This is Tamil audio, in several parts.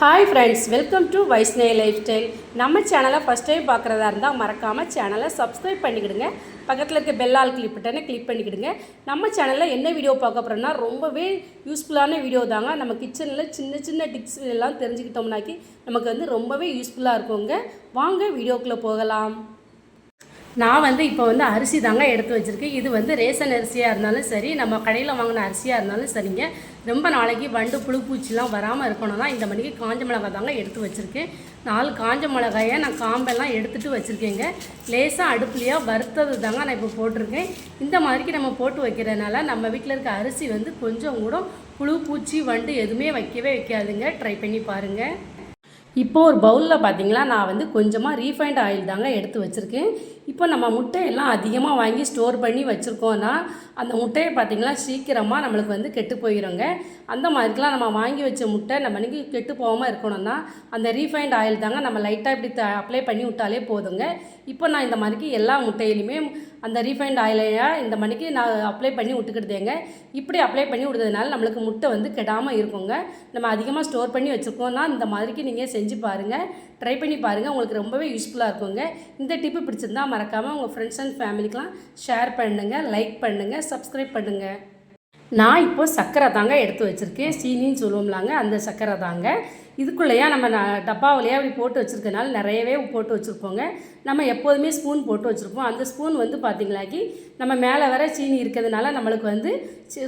Hi friends, welcome to Vaishnavi life style. நம்ம சேனலை ஃபஸ்ட் டைம் பார்க்குறதா இருந்தால் மறக்காமல் சேனலை சப்ஸ்கிரைப் பண்ணிக்கிடுங்க. பக்கத்தில் இருக்க பெல் ஆல் கிளிக் பண்ணிக்கிடுங்க. நம்ம சேனலில் என்ன வீடியோ பார்க்க போகிறோன்னா ரொம்பவே யூஸ்ஃபுல்லான வீடியோ தாங்க. நம்ம கிச்சனில் சின்ன சின்ன டிப்ஸ் எல்லாம் தெரிஞ்சுக்கிட்டோம்னாக்கி நமக்கு ரொம்பவே யூஸ்ஃபுல்லாக இருக்குங்க. வாங்க வீடியோக்குள்ளே போகலாம். நான் இப்போ அரிசி தாங்க எடுத்து வச்சுருக்கேன். இது ரேஷன் அரிசியாக இருந்தாலும் சரி, நம்ம கடையில் வாங்கின அரிசியாக இருந்தாலும் சரிங்க. ரொம்ப நாளைக்கு வண்டு புழு பூச்சிலாம் வராமல் இருக்கணும்னா இந்த மணிக்கு காஞ்ச மிளகாய் தாங்க எடுத்து வச்சுருக்கேன். 4 காஞ்ச மிளகாயை நான் காம்பெல்லாம் எடுத்துகிட்டு வச்சுருக்கேங்க. லேசாக அடுப்புலையாக வறுத்தது தாங்க நான் இப்போ போட்டிருக்கேன். இந்த மாதிரிக்கு நம்ம போட்டு வைக்கிறதுனால நம்ம வீட்டில் இருக்க அரிசி கொஞ்சம் கூட புழு பூச்சி வண்டு எதுவுமே வைக்காதுங்க. ட்ரை பண்ணி பாருங்கள். இப்போது ஒரு பவுலில் பார்த்திங்களா, நான் கொஞ்சமாக ரீஃபைண்ட் ஆயில் தாங்க எடுத்து வச்சுருக்கேன். இப்போ நம்ம முட்டையெல்லாம் அதிகமாக வாங்கி ஸ்டோர் பண்ணி வச்சுருக்கோன்னா அந்த முட்டையை பார்த்திங்களா சீக்கிரமாக நம்மளுக்கு கெட்டு போயிடுங்க. அந்த மாதிரிக்கெலாம் நம்ம வாங்கி வச்ச முட்டை நம்ம கெட்டு போகாமல் இருக்கணும்னா அந்த ரீஃபைண்ட் ஆயில் தாங்க நம்ம லைட்டாக இப்படி அப்ளை பண்ணி விட்டாலே போதுங்க. இப்போ நான் இந்த மாதிரிக்கு எல்லா முட்டையிலையுமே அந்த ரீஃபைண்ட் ஆயிலையாக இந்த மணிக்கு நான் அப்ளை பண்ணி விட்டுக்கிட்டேங்க. இப்படி அப்ளை பண்ணி விடுறதுனால நம்மளுக்கு முட்டை கெடாமல் இருக்குங்க. நம்ம அதிகமாக ஸ்டோர் பண்ணி வச்சுருக்கோம்னா இந்த மாதிரிக்கு நீங்கள் செஞ்சு பாருங்கள், ட்ரை பண்ணி பாருங்கள். உங்களுக்கு ரொம்பவே யூஸ்ஃபுல்லாக இருக்குங்க. இந்த டிப்பு பிடிச்சிருந்தா மறக்காமல் உங்கள் ஃப்ரெண்ட்ஸ் அண்ட் ஃபேமிலிக்கெலாம் ஷேர் பண்ணுங்கள், லைக் பண்ணுங்கள், சப்ஸ்கிரைப் பண்ணுங்கள். நான் இப்போது சர்க்கரை தாங்க எடுத்து வச்சுருக்கேன். சீனின்னு சொல்லுவோம்லாங்க, அந்த சர்க்கரை தாங்க. இதுக்குள்ளேயா நம்ம டப்பாவிலையா அப்படி போட்டு வச்சுருக்கனால நிறையவே போட்டு வச்சுருப்போங்க. நம்ம எப்போதுமே ஸ்பூன் போட்டு வச்சுருப்போம். அந்த ஸ்பூன் பார்த்திங்களாக்கி நம்ம மேலே வர சீனி இருக்கிறதுனால நம்மளுக்கு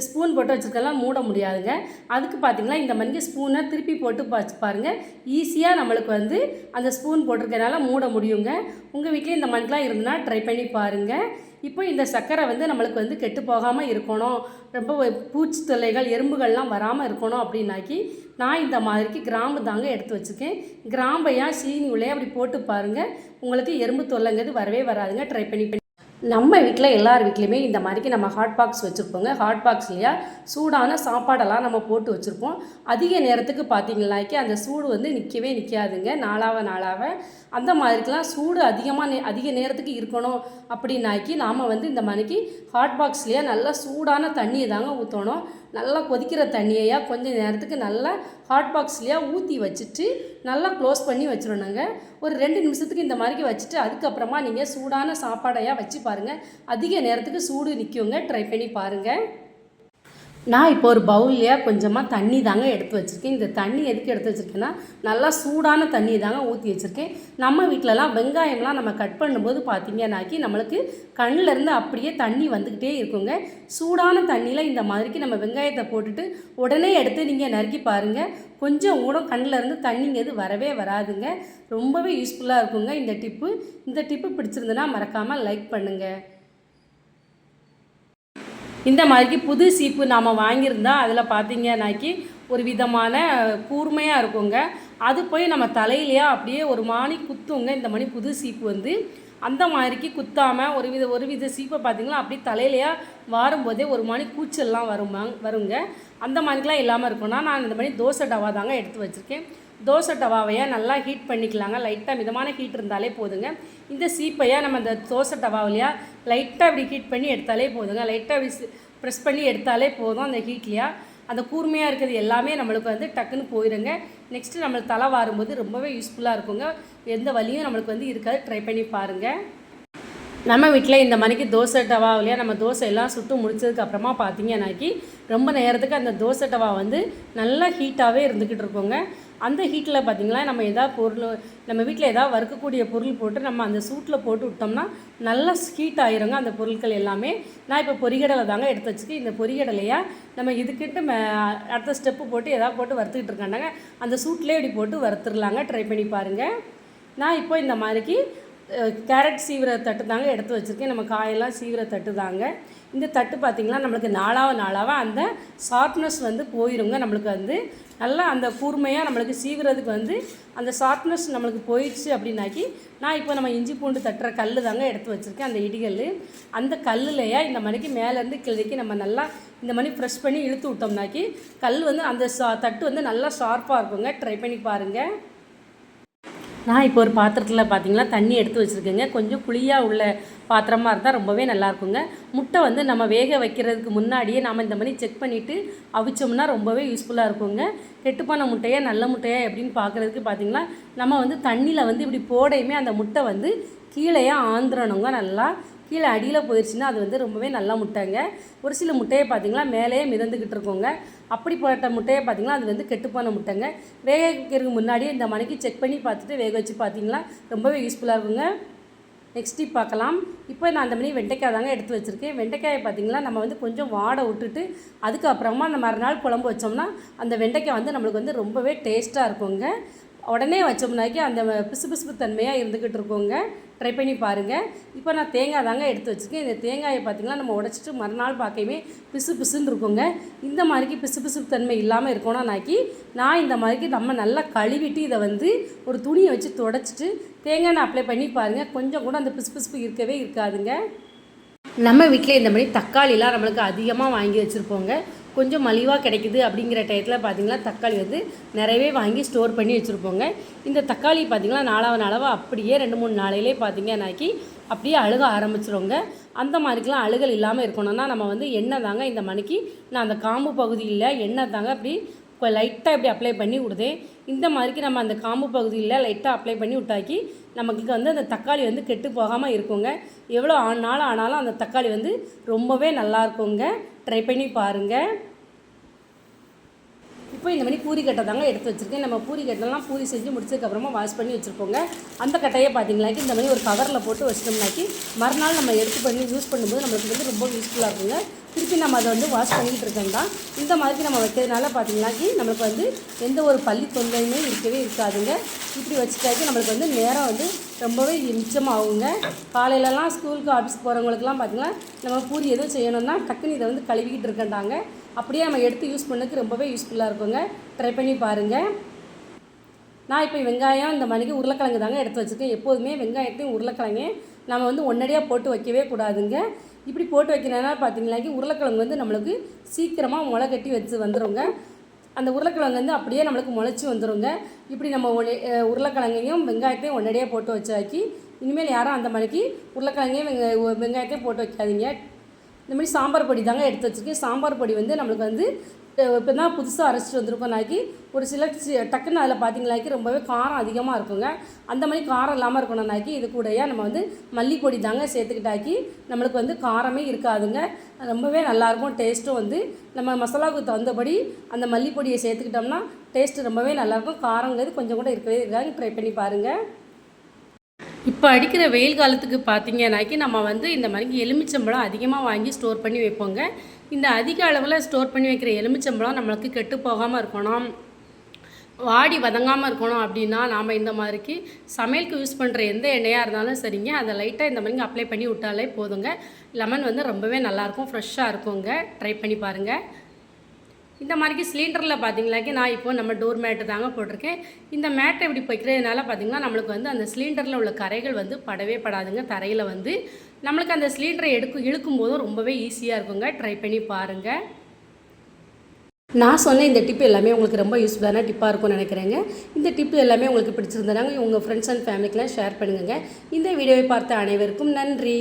ஸ்பூன் போட்டு வச்சுருக்கலாம் மூட முடியாதுங்க. அதுக்கு பார்த்திங்களா இந்த மாதிரி ஸ்பூனை திருப்பி போட்டு பாருங்கள். ஈஸியாக நம்மளுக்கு அந்த ஸ்பூன் போட்டிருக்கனால மூட முடியுங்க. உங்கள் வீட்டிலே இந்த மாதிரிலாம் இருந்ததுன்னா ட்ரை பண்ணி பாருங்கள். இப்போ இந்த சர்க்கரை நம்மளுக்கு கெட்டு போகாமல் இருக்கணும், ரொம்ப பூச்சி தொல்லைகள் எறும்புகள்லாம் வராமல் இருக்கணும் அப்படின்னாக்கி நான் இந்த மாதிரிக்கு கிராம்பு தாங்க எடுத்து வச்சுருக்கேன். கிராம்பையா சீனி உள்ளே அப்படி போட்டு பாருங்கள், உங்களுக்கு எறும்பு தொல்லைங்கிறது வரவே வராதுங்க. ட்ரை பண்ணி நம்ம வீட்டில் எல்லார் வீட்லேயுமே இந்த மாதிரிக்கு நம்ம ஹாட் பாக்ஸ் வச்சுருப்போங்க. ஹாட் பாக்ஸ்லையா சூடான சாப்பாடெல்லாம் நம்ம போட்டு வச்சுருப்போம். அதிக நேரத்துக்கு பார்த்திங்கனாக்கி அந்த சூடு நிற்கவே நிற்காதுங்க. நாளாக அந்த மாதிரிக்கெலாம் சூடு அதிக நேரத்துக்கு இருக்கணும் அப்படின்னாக்கி நாம் இந்த மாதிரிக்கு ஹாட் பாக்ஸ்லையா நல்லா சூடான தண்ணியை தாங்க ஊற்றணும். நல்லா கொதிக்கிற தண்ணியையா கொஞ்சம் நேரத்துக்கு நல்லா ஹாட் பாக்ஸ்லையா ஊற்றி வச்சுட்டு நல்லா க்ளோஸ் பண்ணி வச்சிடணுங்க. ஒரு 2 நிமிஷத்துக்கு இந்த மாதிரிக்கு வச்சுட்டு அதுக்கப்புறமா நீங்கள் சூடான சாப்பாடையாக வச்சு பாருங்கள். அதிக நேரத்துக்கு சூடு நிற்குங்க. ட்ரை பண்ணி பாருங்கள். நான் இப்போ ஒரு பவுல்லையா கொஞ்சமாக தண்ணி தாங்க எடுத்து வச்சுருக்கேன். இந்த தண்ணி எதுக்கு எடுத்து வச்சுருக்கேன்னா நல்லா சூடான தண்ணி தாங்க ஊற்றி வச்சுருக்கேன். நம்ம வீட்டிலலாம் வெங்காயம்லாம் நம்ம கட் பண்ணும்போது பார்த்திங்கன்னாக்கி நம்மளுக்கு கண்ணிலேருந்து அப்படியே தண்ணி வந்துக்கிட்டே இருக்குங்க. சூடான தண்ணியில் இந்த மாதிரிக்கு நம்ம வெங்காயத்தை போட்டுட்டு உடனே எடுத்து நீங்கள் நறுக்கி பாருங்கள். கொஞ்சம் கூட கண்ணிலேருந்து தண்ணிங்கிறது வரவே வராதுங்க. ரொம்பவே யூஸ்ஃபுல்லாக இருக்குங்க இந்த டிப்பு பிடிச்சிருந்துன்னா மறக்காமல் லைக் பண்ணுங்கள். இந்த மாதிரிக்கு புது சீப்பு நாம் வாங்கியிருந்தால் அதில் பார்த்திங்கன்னாக்கி ஒரு விதமான கூர்மையாக இருக்குங்க. அது போய் நம்ம தலையிலையா அப்படியே ஒரு மானி குத்துங்க. இந்த மாதிரி புது சீப்பு அந்த மாதிரிக்கு குத்தாமல் ஒரு வித சீப்பை பார்த்திங்கன்னா அப்படியே தலையிலையா வாரும்போதே ஒரு மாதிரி கூச்சல்லாம் வருங்க. அந்த மாதிரிக்கெலாம் இல்லாமல் இருக்கும்னா நான் இந்த மாதிரி தோசை டவா தாங்க எடுத்து வச்சுருக்கேன். தோசை டவாவையாக நல்லா ஹீட் பண்ணிக்கலாங்க. லைட்டாக மிதமான ஹீட் இருந்தாலே போதுங்க. இந்த சீப்பையாக நம்ம அந்த தோசை டவாவிலையா லைட்டாக இப்படி ஹீட் பண்ணி எடுத்தாலே போதுங்க. லைட்டாக இப்படி ப்ரெஸ் பண்ணி எடுத்தாலே போதும். அந்த ஹீட்லையா அந்த கூர்மையாக இருக்கிறது எல்லாமே நம்மளுக்கு டக்குன்னு போயிடுங்க. நெக்ஸ்ட்டு நம்மளுக்கு தலை வாரும்போது ரொம்பவே யூஸ்ஃபுல்லாக இருக்குங்க. எந்த வலியும் நம்மளுக்கு இருக்காது. ட்ரை பண்ணி பாருங்கள். நம்ம வீட்டில் இந்த மாதிரிக்கு தோசை டவாவிலையா நம்ம தோசை எல்லாம் சுட்டு முடிச்சதுக்கப்புறமா பார்த்திங்கன்னாக்கி ரொம்ப நேரத்துக்கு அந்த தோசை டவா நல்லா ஹீட்டாகவே இருந்துக்கிட்டு இருக்கோங்க. அந்த ஹீட்டில் பார்த்திங்களா நம்ம நம்ம வீட்டில் ஏதாவது வறுக்கக்கூடிய பொருள் போட்டு நம்ம அந்த சூட்டில் போட்டு விட்டோம்னா நல்லா ஹீட் ஆகிருங்க அந்த பொருட்கள் எல்லாமே. நான் இப்போ பொரிகடலை தாங்க எடுத்து வச்சுக்கேன். இந்த பொரிகடலையா நம்ம இதுக்கிட்ட அடுத்த ஸ்டெப்பு போட்டு ஏதாவது போட்டு வறுத்துக்கிட்டு இருக்காண்டாங்க. அந்த சூட்லேயே இப்படி போட்டு வறுத்துடலாங்க. ட்ரை பண்ணி பாருங்கள். நான் இப்போ இந்த மாதிரிக்கு கேரட் சீவிர தட்டு தாங்க எடுத்து வச்சுருக்கேன். நம்ம காயெல்லாம் சீவிர தட்டு தாங்க. இந்த தட்டு பார்த்திங்கன்னா நம்மளுக்கு நாளாக அந்த ஷார்ப்னஸ் போயிருங்க. நம்மளுக்கு நல்லா அந்த கூர்மையாக நம்மளுக்கு சீவிரதுக்கு அந்த ஷார்ப்னஸ் நம்மளுக்கு போயிடுச்சு அப்படின்னாக்கி நான் இப்போ நம்ம இஞ்சி பூண்டு தட்டுற கல் தாங்க எடுத்து வச்சுருக்கேன். அந்த இடிகல் அந்த கல்லுலையா இந்த மாதிரிக்கு மேலேருந்து கிழக்கு நம்ம நல்லா இந்த மாதிரி ப்ரெஷ் பண்ணி இழுத்து விட்டோம்னாக்கி கல் அந்த தட்டு நல்லா ஷார்ப்பாக இருக்குங்க. ட்ரை பண்ணி பாருங்கள். நான் இப்போ ஒரு பாத்திரத்தில் பார்த்தீங்கன்னா தண்ணி எடுத்து வச்சுருக்கேங்க. கொஞ்சம் குழியாக உள்ள பாத்திரமாக இருந்தால் ரொம்பவே நல்லாயிருக்குங்க. முட்டை வந்து நம்ம வேக வைக்கிறதுக்கு முன்னாடியே நாம் இந்த மாதிரி செக் பண்ணிவிட்டு அவிச்சோம்னா ரொம்பவே யூஸ்ஃபுல்லாக இருக்குங்க. கெட்டுப்பான முட்டையா நல்ல முட்டையா எப்படின்னு பார்க்குறதுக்கு பார்த்திங்கன்னா நம்ம வந்து தண்ணியில் வந்து இப்படி போடையுமே அந்த முட்டை வந்து கீழேயே ஆந்துடணுங்க. நல்லா கீழே அடியில் போயிடுச்சுன்னா அது வந்து ரொம்பவே நல்ல முட்டைங்க. ஒரு சில முட்டையை பார்த்திங்கன்னா மேலேயே மிதந்துக்கிட்டு இருக்கோங்க. அப்படிப்பட்ட முட்டையை பார்த்திங்கன்னா அது வந்து கெட்டுப்பான முட்டைங்க. வேக வைக்கிறதுக்கு முன்னாடியே இந்த மணிக்கு செக் பண்ணி பார்த்துட்டு வேக வச்சு பார்த்திங்கன்னா ரொம்பவே யூஸ்ஃபுல்லாக இருக்குங்க. நெக்ஸ்ட் டிப் பார்க்கலாம். இப்போ நான் அந்த மாதிரி வெண்டைக்காய் தாங்க எடுத்து வச்சுருக்கேன். வெண்டைக்காயை பார்த்திங்கன்னா நம்ம வந்து கொஞ்சம் வாடை விட்டுட்டு அதுக்கப்புறமா அந்த மறுநாள் குழம்பு வச்சோம்னா அந்த வெண்டைக்காய் வந்து நம்மளுக்கு வந்து ரொம்பவே டேஸ்ட்டாக இருக்குங்க. உடனே வச்சோம்னாக்கி அந்த பிசுபிசுப்பு தன்மையாக இருந்துக்கிட்டு இருக்கோங்க. ட்ரை பண்ணி பாருங்கள். இப்போ நான் தேங்காய் தாங்க எடுத்து வச்சுருக்கேன். இந்த தேங்காயை பார்த்திங்கன்னா நம்ம உடச்சிட்டு மறுநாள் பார்க்கையுமே பிசு பிசுன்னு இருக்குங்க. இந்த மாதிரிக்கு பிசு பிசுப்பு தன்மை இல்லாமல் இருக்கணும்னாக்கி நான் இந்த மாதிரிக்கு நம்ம நல்லா கழுவிட்டு இதை வந்து ஒரு துணியை வச்சு துடைச்சிட்டு தேங்காய் அப்ளை பண்ணி பாருங்கள். கொஞ்சம் கூட அந்த பிசு பிசுப்பு இருக்கவே இருக்காதுங்க. நம்ம வீட்டில் இந்த மாதிரி தக்காளிலாம் நம்மளுக்கு அதிகமாக வாங்கி வச்சுருப்போங்க. கொஞ்சம் மலிவாக கிடைக்குது அப்படிங்கிற டயத்தில் பார்த்திங்கன்னா தக்காளி வந்து நிறையவே வாங்கி ஸ்டோர் பண்ணி வச்சுருப்போங்க. இந்த தக்காளி பார்த்திங்கன்னா நாளாக அப்படியே 2-3 நாளையிலே பார்த்திங்கன்னாக்கி அப்படியே அழுக ஆரம்பிச்சிருங்க. அந்த மாதிரிக்கெலாம் அழுகல் இல்லாமல் இருக்கணும்னா நம்ம வந்து எண்ணெய் தாங்க இந்த மணிக்கு நான் அந்த காம்பு பகுதியில் எண்ணெய் தாங்க அப்படி இப்போ லைட்டாக இப்படி அப்ளை பண்ணி விடுதேன். இந்த மாதிரிக்கு நம்ம அந்த காம்பு பகுதியில் லைட்டாக அப்ளை பண்ணி விட்டாக்கி நமக்கு வந்து அந்த தக்காளி வந்து கெட்டு போகாமல் இருக்குங்க. எவ்வளோ நாள் ஆனாலும் அந்த தக்காளி வந்து ரொம்பவே நல்லா இருக்குங்க. ட்ரை பண்ணி பாருங்கள். இப்போ இந்த மாதிரி பூரி கட்டை தாங்க எடுத்து வச்சுருக்கேன். நம்ம பூரி கட்டைலாம் பூரி செஞ்சு முடிச்சதுக்கப்புறமா வாஷ் பண்ணி வச்சுருப்போங்க. அந்த கட்டையை பார்த்திங்கனாக்கி இந்த மாதிரி ஒரு கவரில் போட்டு வச்சிட்டோம்னாக்கி மறுநாள் நம்ம எடுத்து பண்ணி யூஸ் பண்ணும்போது நம்மளுக்கு வந்து ரொம்ப யூஸ்ஃபுல்லாக இருக்குங்க. திருப்பி நம்ம அதை வந்து வாஷ் பண்ணிக்கிட்டு இருக்கோம்னா இந்த மாதிரி நம்ம வைக்கிறதுனால பார்த்திங்கனாக்கி நம்மளுக்கு வந்து எந்த ஒரு பள்ளி தொல்லையுமே இருக்கவே இருக்காதுங்க. இப்படி வச்சுட்டாக்கி நம்மளுக்கு வந்து நேரம் வந்து ரொம்பவே மிச்சமாகுங்க. காலையிலலாம் ஸ்கூலுக்கு ஆஃபீஸ்க்கு போகிறவங்களுக்குலாம் பார்த்திங்கன்னா நம்ம பூரி எதுவும் செய்யணும்னா டக்குன்னு இதை வந்து கழுவிக்கிட்டு இருக்கேன்டாங்க. அப்படியே நம்ம எடுத்து யூஸ் பண்ணதுக்கு ரொம்பவே யூஸ்ஃபுல்லாக இருக்குங்க. ட்ரை பண்ணி பாருங்கள். நான் இப்போ வெங்காயம் இந்த மாதிரிக்கு உருளைக்கிழங்கு தாங்க எடுத்து வச்சுருக்கேன். எப்போதுமே வெங்காயத்தையும் உருளைக்கிழங்கையும் நம்ம வந்து ஒன்றடியாக போட்டு வைக்கவே கூடாதுங்க. இப்படி போட்டு வைக்கிறதுனால பார்த்திங்கனாக்கி உருளைக்கிழங்கு வந்து நம்மளுக்கு சீக்கிரமாக முளை கட்டி வச்சு வந்துடுங்க. அந்த உருளைக்கிழங்கு வந்து அப்படியே நம்மளுக்கு முளைச்சி வந்துடுங்க. இப்படி நம்ம உருளைக்கிழங்கையும் வெங்காயத்தையும் ஒன்றடியாக போட்டு வச்சாக்கி இனிமேல் யாரும் அந்த மாதிரிக்கு உருளைக்கிழங்கையும் வெங்காயத்தையும் போட்டு வைக்காதீங்க. இந்த மாதிரி சாம்பார் பொடி தாங்க எடுத்து வச்சுருக்கேன். சாம்பார் பொடி வந்து நம்மளுக்கு வந்து இப்போ தான் புதுசாக அரைச்சிட்டு வந்திருக்கோம்னாக்கி ஒரு சில டக்குன்னு அதில் பார்த்திங்கனாக்கி ரொம்பவே காரம் அதிகமாக இருக்குங்க. அந்த மாதிரி காரம் இல்லாமல் இருக்கணும்னாக்கி இது கூடயா நம்ம வந்து மல்லிப்பொடி தாங்க சேர்த்துக்கிட்டாக்கி நம்மளுக்கு வந்து காரமே இருக்காதுங்க. ரொம்பவே நல்லாயிருக்கும். டேஸ்ட்டும் வந்து நம்ம மசாலாவுக்கு தகுந்தபடி அந்த மல்லிப்பொடியை சேர்த்துக்கிட்டோம்னா டேஸ்ட்டு ரொம்பவே நல்லாயிருக்கும். காரங்கிறது கொஞ்சம் கூட இருக்கவே இருக்காது. ட்ரை பண்ணி பாருங்கள். இப்போ அடிக்கிற வெயில் காலத்துக்கு பார்த்திங்கனாக்கி நம்ம வந்து இந்த மாதிரி எலுமிச்சம்பழம் அதிகமாக வாங்கி ஸ்டோர் பண்ணி வைப்போங்க. இந்த அதிக அளவில் ஸ்டோர் பண்ணி வைக்கிற எலுமிச்சம்பழம் நம்மளுக்கு கெட்டு போகாமல் இருக்கணும், வாடி வதங்காமல் இருக்கணும் அப்படின்னா நாம் இந்த மாதிரிக்கு சமையலுக்கு யூஸ் பண்ணுற எந்த எண்ணெயாக இருந்தாலும் சரிங்க அதை லைட்டாக இந்த மாதிரி அப்ளை பண்ணி விட்டாலே போதுங்க. லெமன் வந்து ரொம்பவே நல்லாயிருக்கும், ஃப்ரெஷ்ஷாக இருக்குங்க. ட்ரை பண்ணி பாருங்கள். இந்த மாதிரிக்கு சிலிண்டரில் பார்த்திங்கனாக்கி நான் இப்போ நம்ம டோர் மேட்டு தாங்க போட்டிருக்கேன். இந்த மேட்டை இப்படி வைக்கிறதுனால பார்த்திங்கன்னா நம்மளுக்கு வந்து அந்த சிலிண்டரில் உள்ள கரைகள் வந்து படவே படாதுங்க. தரையில் வந்து நம்மளுக்கு அந்த சிலிண்டரை இழுக்கும் போதும் ரொம்பவே ஈஸியாக இருக்குங்க. ட்ரை பண்ணி பாருங்கள். நான் சொன்ன இந்த டிப் எல்லாமே உங்களுக்கு ரொம்ப யூஸ்ஃபுல்லான டிப்பாக இருக்கும்னு நினைக்கிறேங்க. இந்த டிப்பு எல்லாமே உங்களுக்கு பிடிச்சிருந்தாங்க உங்கள் ஃப்ரெண்ட்ஸ் அண்ட் ஃபேமிலிக்கெலாம் ஷேர் பண்ணுங்கள். இந்த வீடியோவை பார்த்த அனைவருக்கும் நன்றி.